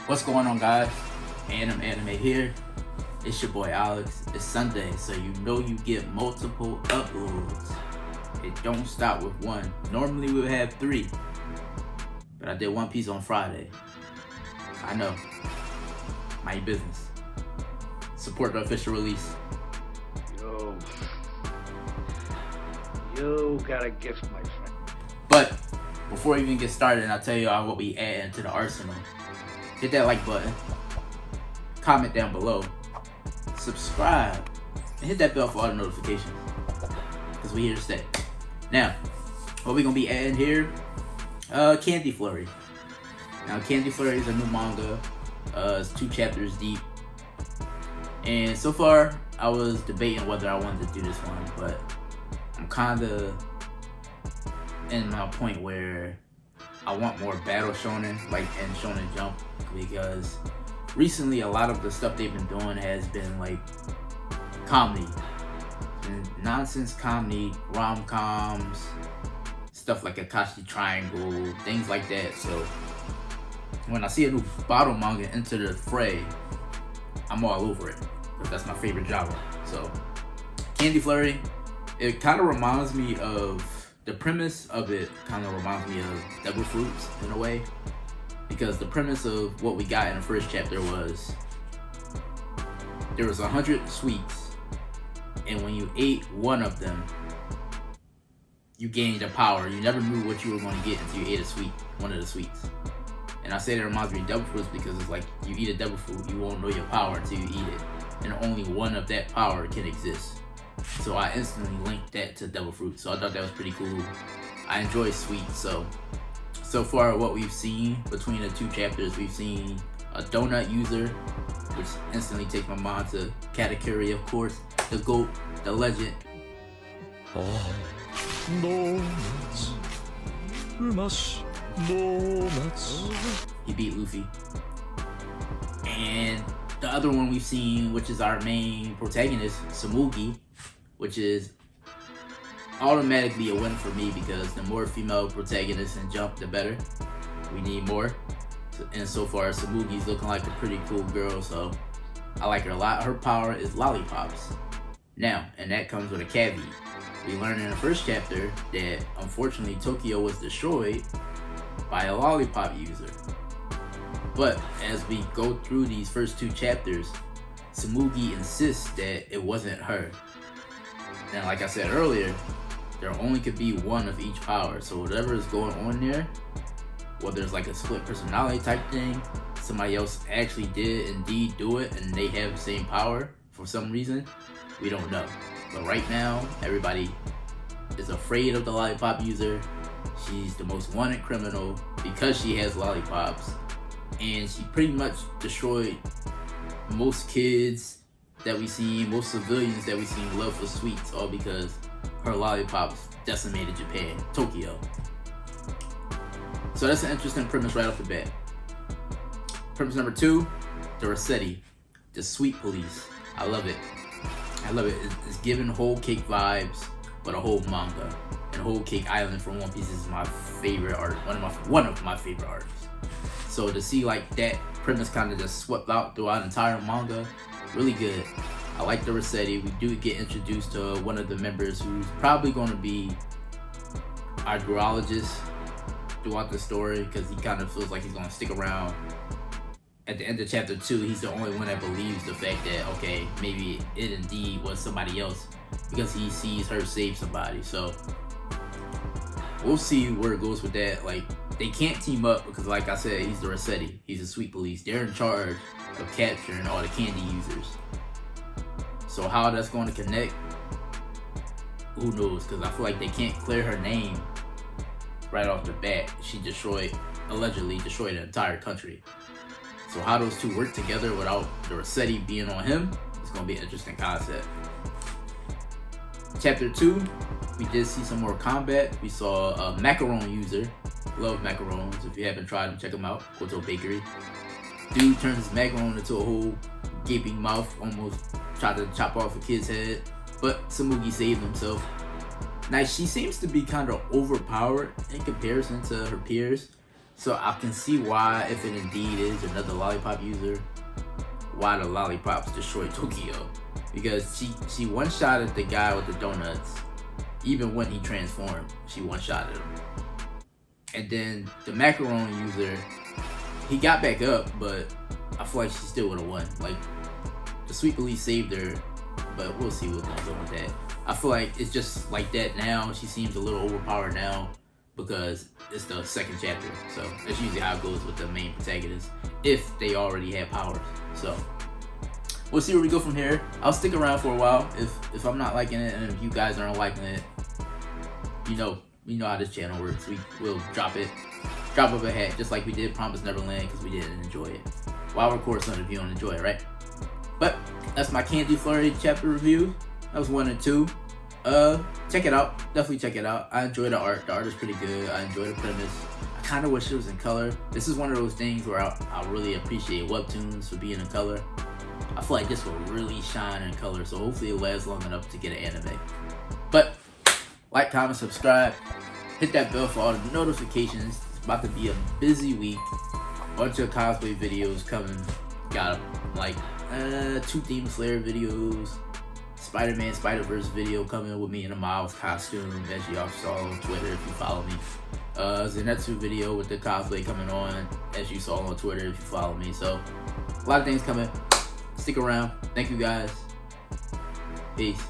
What's going on, guys? Anime here. It's your boy Alex. It's Sunday, so you know you get multiple uploads. It don't stop with one. Normally we would have 3, but I did One Piece on Friday. I know. Mind your business. Support the official release. You got a gift, my friend. But before we even get started, I'll tell you what we add to the arsenal. Hit that like button, comment down below, subscribe, and hit that bell for all the notifications, because we here to stay. Now, what we gonna be adding here, Candy Flurry. Now, Candy Flurry is a new manga. It's 2 chapters deep, and so far I was debating whether I wanted to do this one, but I'm kinda in my point where I want more battle shonen, like in Shonen Jump, because recently a lot of the stuff they've been doing has been like comedy, and nonsense comedy, rom-coms, stuff like Akashi Triangle, things like that. So when I see a new battle manga enter the fray, I'm all over it, because that's my favorite genre. So Candy Flurry, it kind of reminds me of, the premise of it kind of reminds me of Devil Fruits in a way, because the premise of what we got in the first chapter was there was 100 sweets, and when you ate one of them, you gained a power. You never knew what you were going to get until you ate one of the sweets. And I say that reminds me of Devil Fruits because it's like you eat a Devil Fruit, you won't know your power until you eat it, and only one of that power can exist. So I instantly linked that to Devil Fruit, so I thought that was pretty cool. I enjoy sweets, so far what we've seen between the 2 chapters, we've seen a donut user, which instantly takes my mind to Katakuri, of course, the GOAT, the legend. He beat Luffy. And the other one we've seen, which is our main protagonist, Tsumugi, which is automatically a win for me, because the more female protagonists in Jump, the better. We need more. And so far, Tsumugi's looking like a pretty cool girl, so I like her a lot. Her power is lollipops. Now, and that comes with a caveat. We learned in the first chapter that unfortunately Tokyo was destroyed by a lollipop user. But as we go through these first 2 chapters, Tsumugi insists that it wasn't her. And like I said earlier, there only could be one of each power. So whatever is going on there, whether it's like a split personality type thing, somebody else actually did indeed do it and they have the same power for some reason, we don't know. But right now, everybody is afraid of the lollipop user. She's the most wanted criminal because she has lollipops. And she pretty much destroyed most kids that we seen, most civilians that we seen love for sweets, all because her lollipops decimated Japan, Tokyo. So that's an interesting premise right off the bat. Premise number 2, the Rossetti, the sweet police. I love it. I love it. It's giving whole cake vibes, but a whole manga. And Whole Cake Island from One Piece is my favorite art, one of my favorite artists. So to see like that premise kind of just swept out throughout the entire manga, really good. I like the Rossetti. We do get introduced to one of the members who's probably going to be our virologist throughout the story, because he kind of feels like he's going to stick around. At the end of chapter 2, he's the only one that believes the fact that, okay, maybe it indeed was somebody else, because he sees her save somebody. So we'll see where it goes with that. Like, they can't team up because, like I said, he's the Rossetti. He's a sweet police. They're in charge of capturing all the candy users. So how that's going to connect, who knows? Because I feel like they can't clear her name right off the bat. She allegedly destroyed an entire country. So how those 2 work together without the Rossetti being on him, it's going to be an interesting concept. Chapter 2, we did see some more combat. We saw a macaron user. Love macarons. If you haven't tried them, check them out. Go to a bakery. Dude turns his macaron into a whole gaping mouth, almost tried to chop off a kid's head, but Tsumugi saved himself. Now, she seems to be kind of overpowered in comparison to her peers. So I can see why, if it indeed is another Lollipop user, why the Lollipops destroyed Tokyo. Because she one-shotted the guy with the donuts. Even when he transformed, she one-shotted him. And then the Macaron user, he got back up, but I feel like she still would have won. Like, the Sweet Police saved her, but we'll see what goes on with that. I feel like it's just like that now. She seems a little overpowered now because it's the second chapter. So that's usually how it goes with the main protagonists, if they already have powers. So we'll see where we go from here. I'll stick around for a while. If I'm not liking it and if you guys aren't liking it, you know how this channel works. We'll drop up a hat just like we did Promised Neverland because we didn't enjoy it. Well, I'll record something if you don't enjoy it, right? But that's my Candy Flurry chapter review. That was 1 and 2. Check it out. Definitely check it out. I enjoy the art. The art is pretty good. I enjoy the premise. I kind of wish it was in color. This is one of those things where I really appreciate webtoons for being in color. I feel like this will really shine in color, so hopefully it lasts long enough to get an anime. But like, comment, subscribe, hit that bell for all the notifications. It's about to be a busy week. Bunch of cosplay videos coming. Got like 2 Demon Slayer videos, Spider-Man Spider-Verse video coming with me in a Miles costume, as y'all saw on Twitter if you follow me. Zenitsu video with the cosplay coming on, as you saw on Twitter if you follow me. So a lot of things coming. Stick around. Thank you guys. Peace.